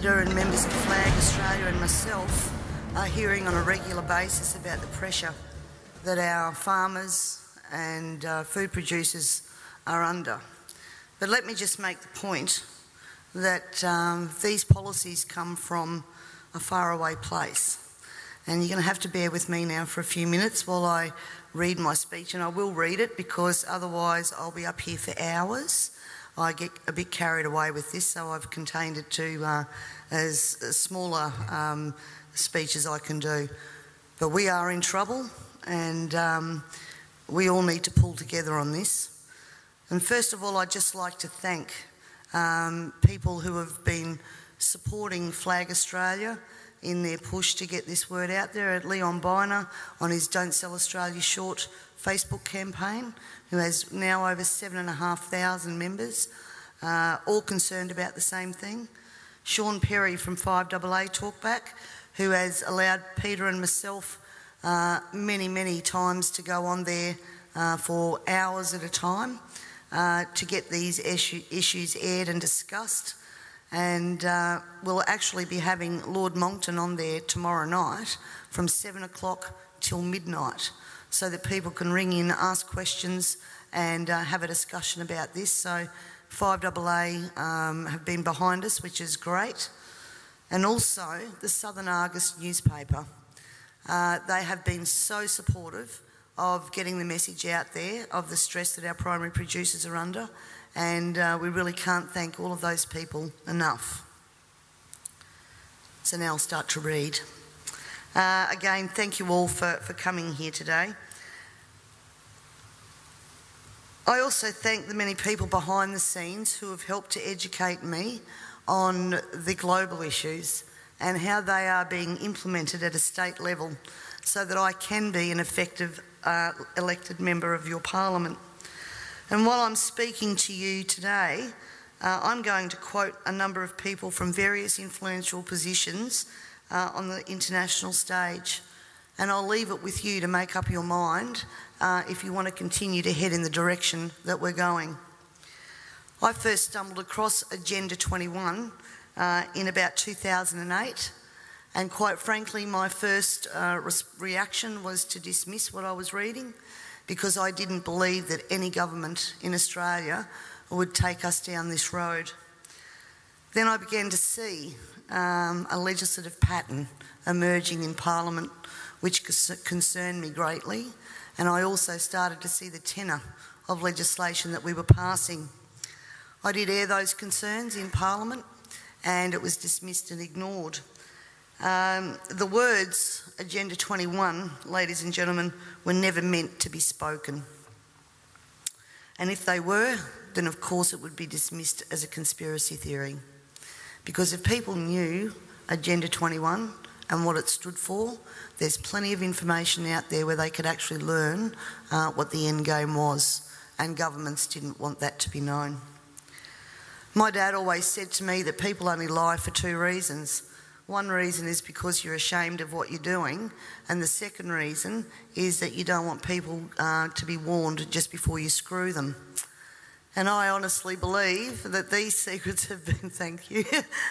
Leader and members of Flag Australia and myself are hearing on a regular basis about the pressure that our farmers and food producers are under. But let me just make the point that these policies come from a faraway place. And you're going to have to bear with me now for a few minutes while I read my speech, and I will read it because otherwise I'll be up here for hours. I get a bit carried away with this, so I've contained it to as smaller speech as I can do. But we are in trouble, and we all need to pull together on this. And first of all, I'd just like to thank people who have been supporting Flag Australia in their push to get this word out there. At Leon Biner on his Don't Sell Australia Short Facebook campaign, who has now over 7,500 members, all concerned about the same thing. Sean Perry from 5AA Talkback, who has allowed Peter and myself many times to go on there for hours at a time to get these issues aired and discussed. And we'll actually be having Lord Monckton on there tomorrow night from 7 o'clock till midnight, so that people can ring in, ask questions and have a discussion about this. So 5AA have been behind us, which is great. And also the Southern Argus newspaper. They have been so supportive of getting the message out there of the stress that our primary producers are under, and we really can't thank all of those people enough. So now I'll start to read. Again, thank you all for coming here today. I also thank the many people behind the scenes who have helped to educate me on the global issues and how they are being implemented at a state level so that I can be an effective elected member of your parliament. And while I'm speaking to you today, I'm going to quote a number of people from various influential positions on the international stage, and I'll leave it with you to make up your mind if you want to continue to head in the direction that we're going. I first stumbled across Agenda 21 in about 2008, and quite frankly my first reaction was to dismiss what I was reading, because I didn't believe that any government in Australia would take us down this road. Then I began to see a legislative pattern emerging in Parliament which concerned me greatly, and I also started to see the tenor of legislation that we were passing. I did air those concerns in Parliament, and it was dismissed and ignored. The words Agenda 21, ladies and gentlemen, were never meant to be spoken. And if they were, then of course it would be dismissed as a conspiracy theory. Because if people knew Agenda 21 and what it stood for, there's plenty of information out there where they could actually learn what the end game was, and governments didn't want that to be known. My dad always said to me that people only lie for two reasons. One reason is because you're ashamed of what you're doing, and the second reason is that you don't want people to be warned just before you screw them. And I honestly believe that these secrets have been, thank you,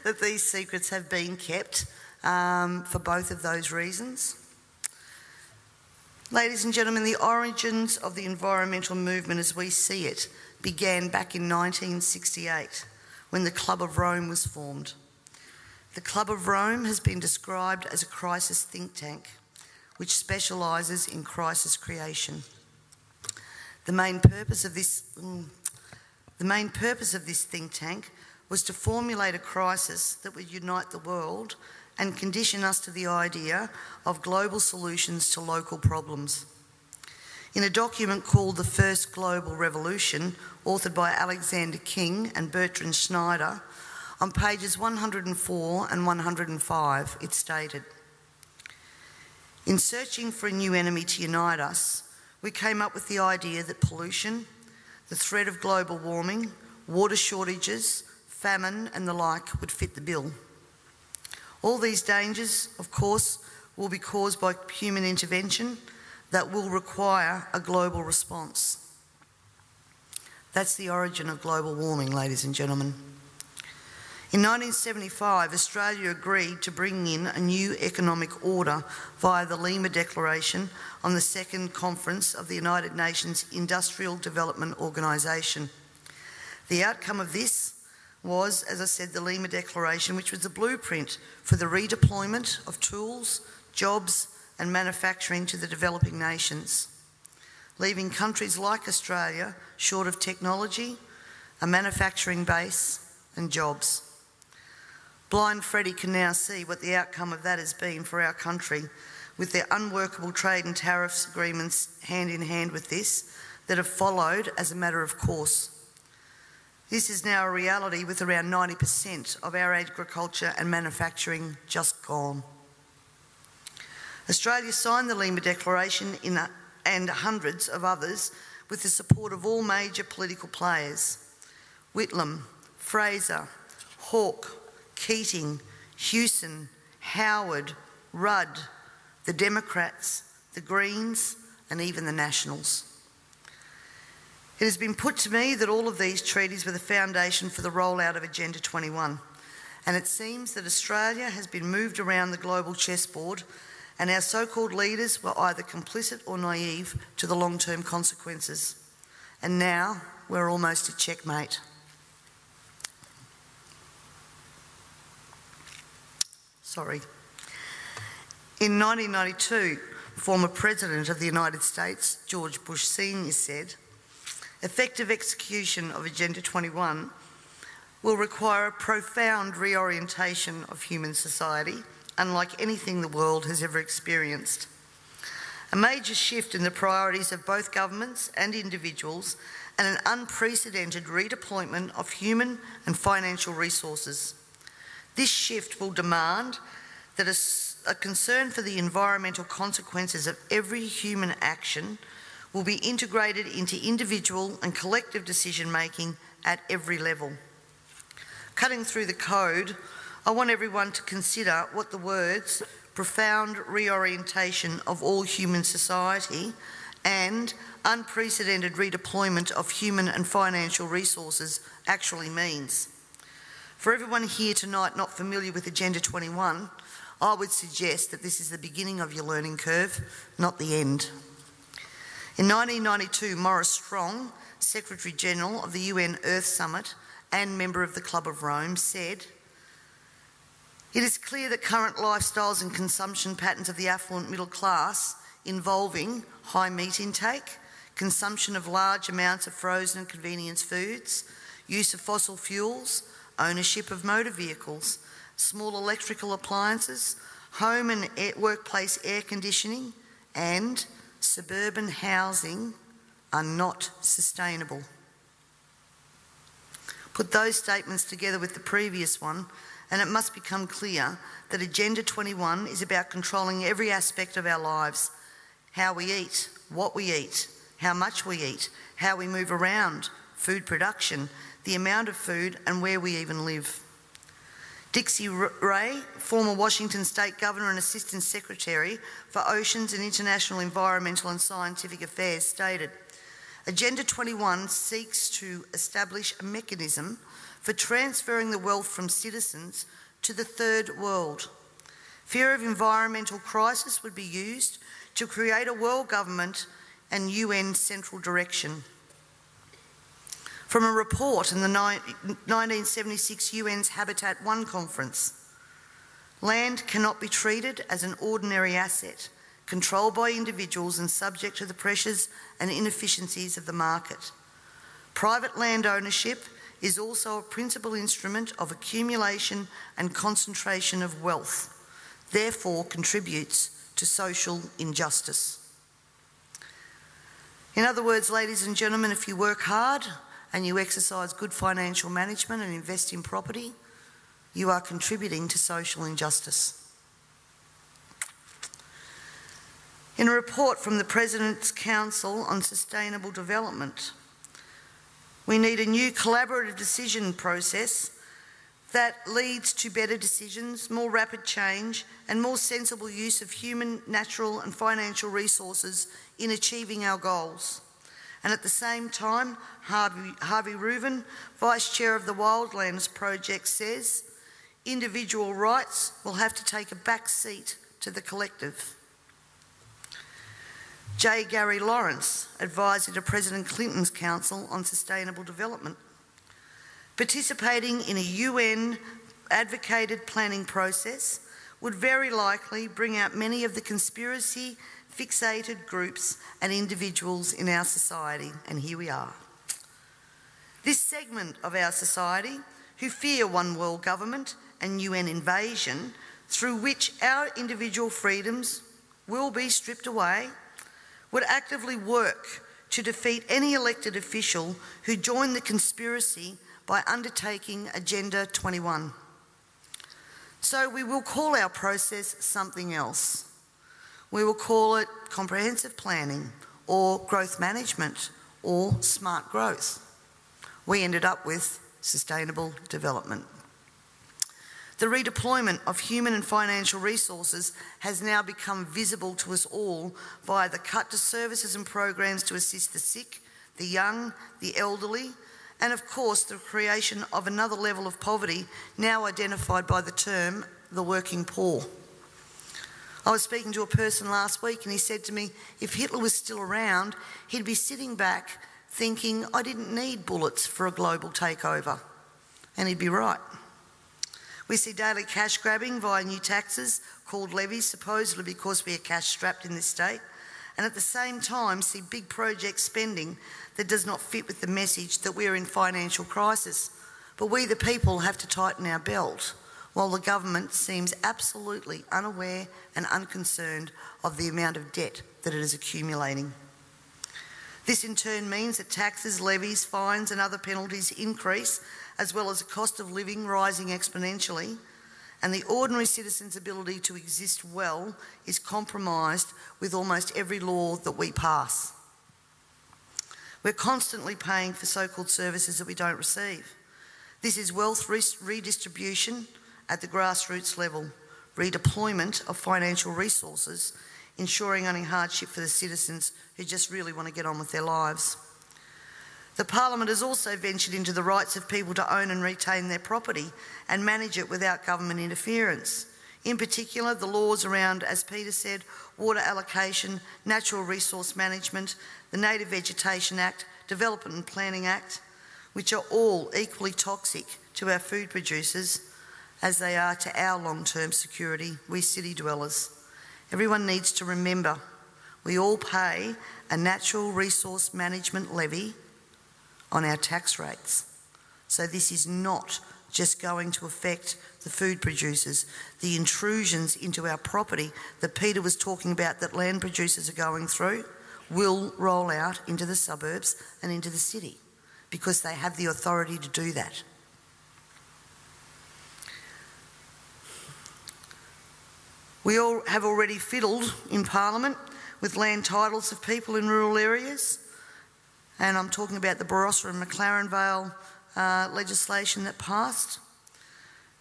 that these secrets have been kept for both of those reasons. Ladies and gentlemen, the origins of the environmental movement as we see it began back in 1968 when the Club of Rome was formed. The Club of Rome has been described as a crisis think tank which specialises in crisis creation. The main purpose of this think tank was to formulate a crisis that would unite the world and condition us to the idea of global solutions to local problems. In a document called The First Global Revolution, authored by Alexander King and Bertrand Schneider, on pages 104 and 105, it stated, "In searching for a new enemy to unite us, we came up with the idea that pollution, the threat of global warming, water shortages, famine and the like would fit the bill. All these dangers, of course, will be caused by human intervention that will require a global response." That's the origin of global warming, ladies and gentlemen. In 1975, Australia agreed to bring in a new economic order via the Lima Declaration on the Second Conference of the United Nations Industrial Development Organisation. The outcome of this was, as I said, the Lima Declaration, which was the blueprint for the redeployment of tools, jobs and manufacturing to the developing nations, leaving countries like Australia short of technology, a manufacturing base and jobs. Blind Freddie can now see what the outcome of that has been for our country, with their unworkable trade and tariffs agreements hand in hand with this that have followed as a matter of course. This is now a reality, with around 90% of our agriculture and manufacturing just gone. Australia signed the Lima Declaration and hundreds of others with the support of all major political players: Whitlam, Fraser, Hawke, Keating, Hewson, Howard, Rudd, the Democrats, the Greens and even the Nationals. It has been put to me that all of these treaties were the foundation for the rollout of Agenda 21, and it seems that Australia has been moved around the global chessboard, and our so-called leaders were either complicit or naive to the long-term consequences. And now we're almost at checkmate. In 1992, former President of the United States, George Bush Sr. said, "Effective execution of Agenda 21 will require a profound reorientation of human society, unlike anything the world has ever experienced. A major shift in the priorities of both governments and individuals, and an unprecedented redeployment of human and financial resources. This shift will demand that a concern for the environmental consequences of every human action will be integrated into individual and collective decision-making at every level." Cutting through the code, I want everyone to consider what the words "profound reorientation of all human society" and "unprecedented redeployment of human and financial resources" actually means. For everyone here tonight not familiar with Agenda 21, I would suggest that this is the beginning of your learning curve, not the end. In 1992, Maurice Strong, Secretary-General of the UN Earth Summit and member of the Club of Rome, said, "It is clear that current lifestyles and consumption patterns of the affluent middle class, involving high meat intake, consumption of large amounts of frozen and convenience foods, use of fossil fuels, ownership of motor vehicles, small electrical appliances, home and workplace air conditioning, and suburban housing are not sustainable." Put those statements together with the previous one, and it must become clear that Agenda 21 is about controlling every aspect of our lives: how we eat, what we eat, how much we eat, how we move around, food production, the amount of food, and where we even live. Dixie Ray, former Washington State Governor and Assistant Secretary for Oceans and International Environmental and Scientific Affairs, stated, "Agenda 21 seeks to establish a mechanism for transferring the wealth from citizens to the third world. Fear of environmental crisis would be used to create a world government and UN central direction." From a report in the 1976 UN's Habitat 1 conference, land cannot be treated as an ordinary asset, controlled by individuals and subject to the pressures and inefficiencies of the market. Private land ownership is also a principal instrument of accumulation and concentration of wealth, therefore contributes to social injustice. In other words, ladies and gentlemen, if you work hard and you exercise good financial management and invest in property, you are contributing to social injustice. In a report from the President's Council on Sustainable Development, we need a new collaborative decision process that leads to better decisions, more rapid change, and more sensible use of human, natural and financial resources in achieving our goals. And at the same time, Harvey Reuven, Vice Chair of the Wildlands Project, says individual rights will have to take a back seat to the collective. J. Gary Lawrence, advisor to President Clinton's Council on Sustainable Development. Participating in a UN-advocated planning process would very likely bring out many of the conspiracy-fixated groups and individuals in our society, and here we are. This segment of our society, who fear one world government and UN invasion, through which our individual freedoms will be stripped away, would actively work to defeat any elected official who joined the conspiracy by undertaking Agenda 21. So we will call our process something else. We will call it comprehensive planning or growth management or smart growth. We ended up with sustainable development. The redeployment of human and financial resources has now become visible to us all via the cut to services and programs to assist the sick, the young, the elderly, and of course the creation of another level of poverty now identified by the term the working poor. I was speaking to a person last week and he said to me, if Hitler was still around, he'd be sitting back thinking, I didn't need bullets for a global takeover. And he'd be right. We see daily cash grabbing via new taxes called levies, supposedly because we are cash strapped in this state, and at the same time see big project spending that does not fit with the message that we are in financial crisis. But we the people have to tighten our belt, while the government seems absolutely unaware and unconcerned of the amount of debt that it is accumulating. This in turn means that taxes, levies, fines and other penalties increase, as well as the cost of living rising exponentially, and the ordinary citizen's ability to exist well is compromised with almost every law that we pass. We're constantly paying for so-called services that we don't receive. This is wealth redistribution at the grassroots level, redeployment of financial resources, ensuring only hardship for the citizens who just really want to get on with their lives. The Parliament has also ventured into the rights of people to own and retain their property and manage it without government interference. In particular, the laws around, as Peter said, water allocation, natural resource management, the Native Vegetation Act, Development and Planning Act, which are all equally toxic to our food producers as they are to our long-term security, we city dwellers. Everyone needs to remember, we all pay a natural resource management levy on our tax rates. So this is not just going to affect the food producers. The intrusions into our property that Peter was talking about that land producers are going through will roll out into the suburbs and into the city because they have the authority to do that. We all have already fiddled in Parliament with land titles of people in rural areas, and I'm talking about the Barossa and McLaren Vale legislation that passed.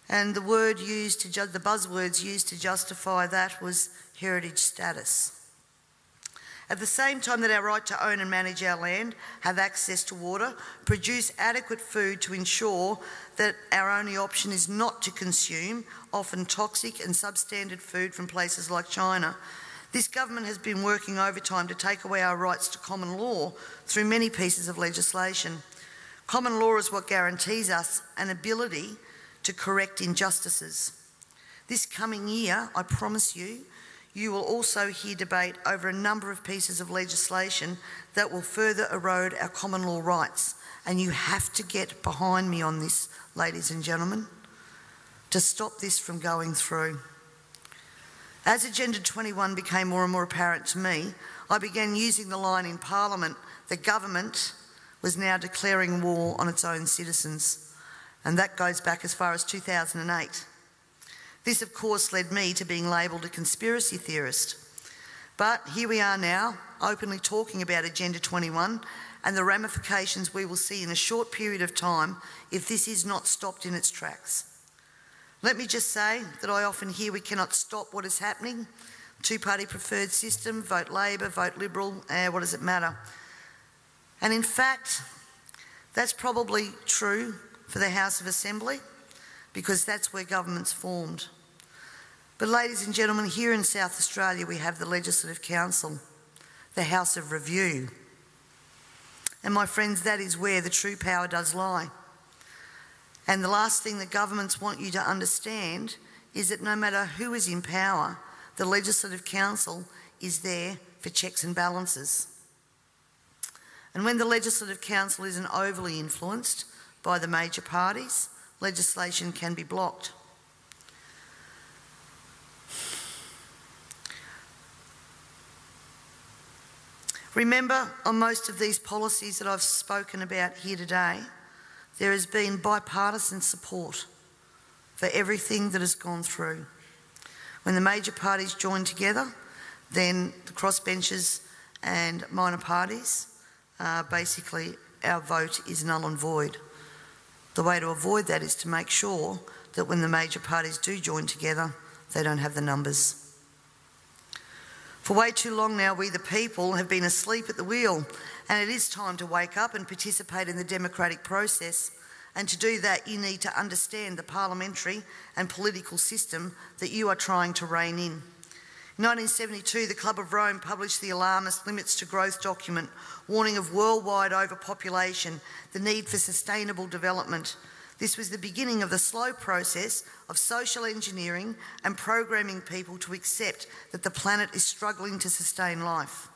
And the word used to the buzzwords used to justify that was heritage status. At the same time that our right to own and manage our land, have access to water, produce adequate food to ensure that our only option is not to consume often toxic and substandard food from places like China, this government has been working overtime to take away our rights to common law through many pieces of legislation. Common law is what guarantees us an ability to correct injustices. This coming year, I promise you, you will also hear debate over a number of pieces of legislation that will further erode our common law rights. And you have to get behind me on this, ladies and gentlemen, to stop this from going through. As Agenda 21 became more and more apparent to me, I began using the line in Parliament that government was now declaring war on its own citizens. And that goes back as far as 2008. This, of course, led me to being labelled a conspiracy theorist. But here we are now, openly talking about Agenda 21 and the ramifications we will see in a short period of time if this is not stopped in its tracks. Let me just say that I often hear we cannot stop what is happening. Two-party preferred system, vote Labor, vote Liberal, what does it matter? And in fact, that's probably true for the House of Assembly, because that's where government's formed. But ladies and gentlemen, here in South Australia we have the Legislative Council, the House of Review. And my friends, that is where the true power does lie. And the last thing that governments want you to understand is that no matter who is in power, the Legislative Council is there for checks and balances. And when the Legislative Council isn't overly influenced by the major parties, legislation can be blocked. Remember, on most of these policies that I've spoken about here today, there has been bipartisan support for everything that has gone through. When the major parties join together, then the crossbenchers and minor parties, basically our vote is null and void. The way to avoid that is to make sure that when the major parties do join together, they don't have the numbers. For way too long now, we the people have been asleep at the wheel, and it is time to wake up and participate in the democratic process. And to do that, you need to understand the parliamentary and political system that you are trying to rein in. In 1972, the Club of Rome published the alarmist Limits to Growth document, warning of worldwide overpopulation, the need for sustainable development. This was the beginning of the slow process of social engineering and programming people to accept that the planet is struggling to sustain life.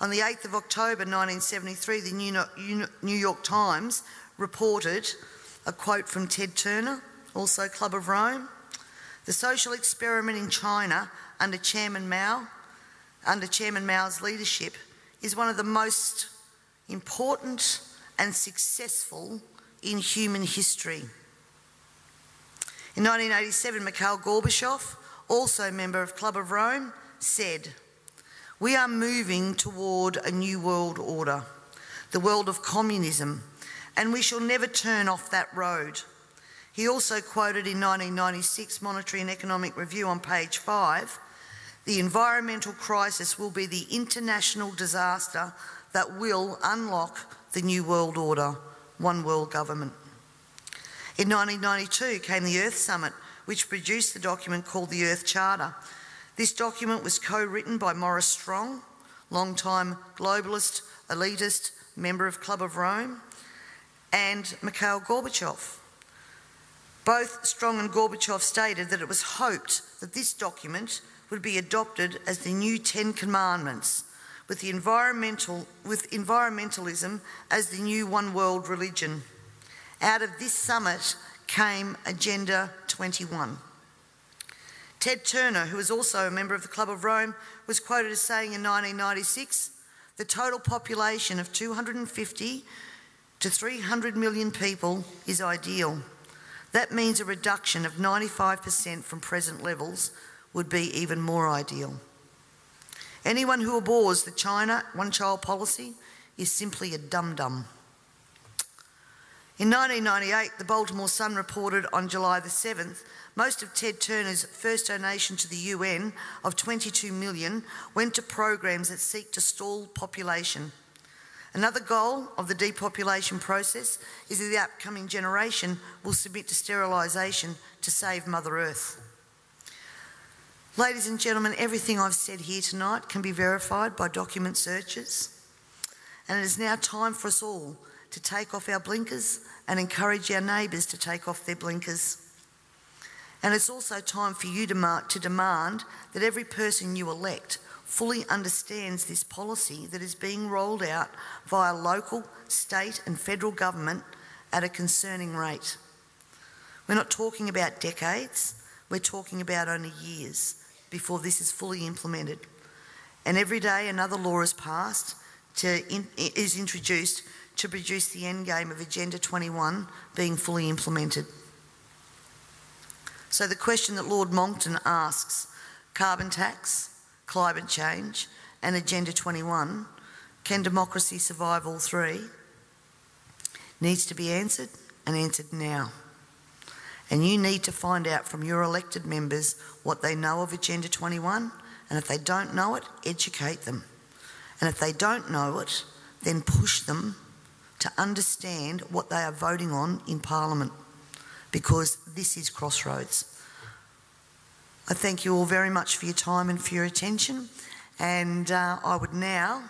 On the 8th of October 1973, the New York Times reported a quote from Ted Turner, also Club of Rome. The social experiment in China under Chairman Mao's leadership is one of the most important and successful in human history. In 1987, Mikhail Gorbachev, also a member of Club of Rome, said, "We are moving toward a new world order, the world of communism, and we shall never turn off that road." He also quoted in 1996 Monetary and Economic Review on page 5, "The environmental crisis will be the international disaster that will unlock the new world order, one world government." In 1992 came the Earth Summit, which produced the document called the Earth Charter. This document was co-written by Maurice Strong, long-time globalist, elitist, member of Club of Rome, and Mikhail Gorbachev. Both Strong and Gorbachev stated that it was hoped that this document would be adopted as the new 10 Commandments, with environmentalism as the new one world religion. Out of this summit came Agenda 21. Ted Turner, who was also a member of the Club of Rome, was quoted as saying in 1996, "The total population of 250 to 300 million people is ideal. That means a reduction of 95% from present levels would be even more ideal. Anyone who abhors the China one-child policy is simply a dum-dum." In 1998, the Baltimore Sun reported on July the 7th, most of Ted Turner's first donation to the UN of $22 million went to programs that seek to stall population. Another goal of the depopulation process is that the upcoming generation will submit to sterilisation to save Mother Earth. Ladies and gentlemen, everything I've said here tonight can be verified by document searches, and it is now time for us all to take off our blinkers and encourage our neighbours to take off their blinkers. And it's also time for you to demand that every person you elect fully understands this policy that is being rolled out via local, state and federal government at a concerning rate. We're not talking about decades, we're talking about only years before this is fully implemented. And every day another law is passed, is introduced to produce the end game of Agenda 21 being fully implemented. So the question that Lord Monckton asks, carbon tax, climate change and Agenda 21, can democracy survive all three? Needs to be answered, and answered now. And you need to find out from your elected members what they know of Agenda 21, and if they don't know it, educate them. And if they don't know it, then push them to understand what they are voting on in Parliament. because this is Crossroads. I thank you all very much for your time and for your attention, and I would now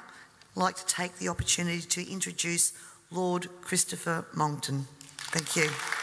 like to take the opportunity to introduce Lord Christopher Monckton. Thank you.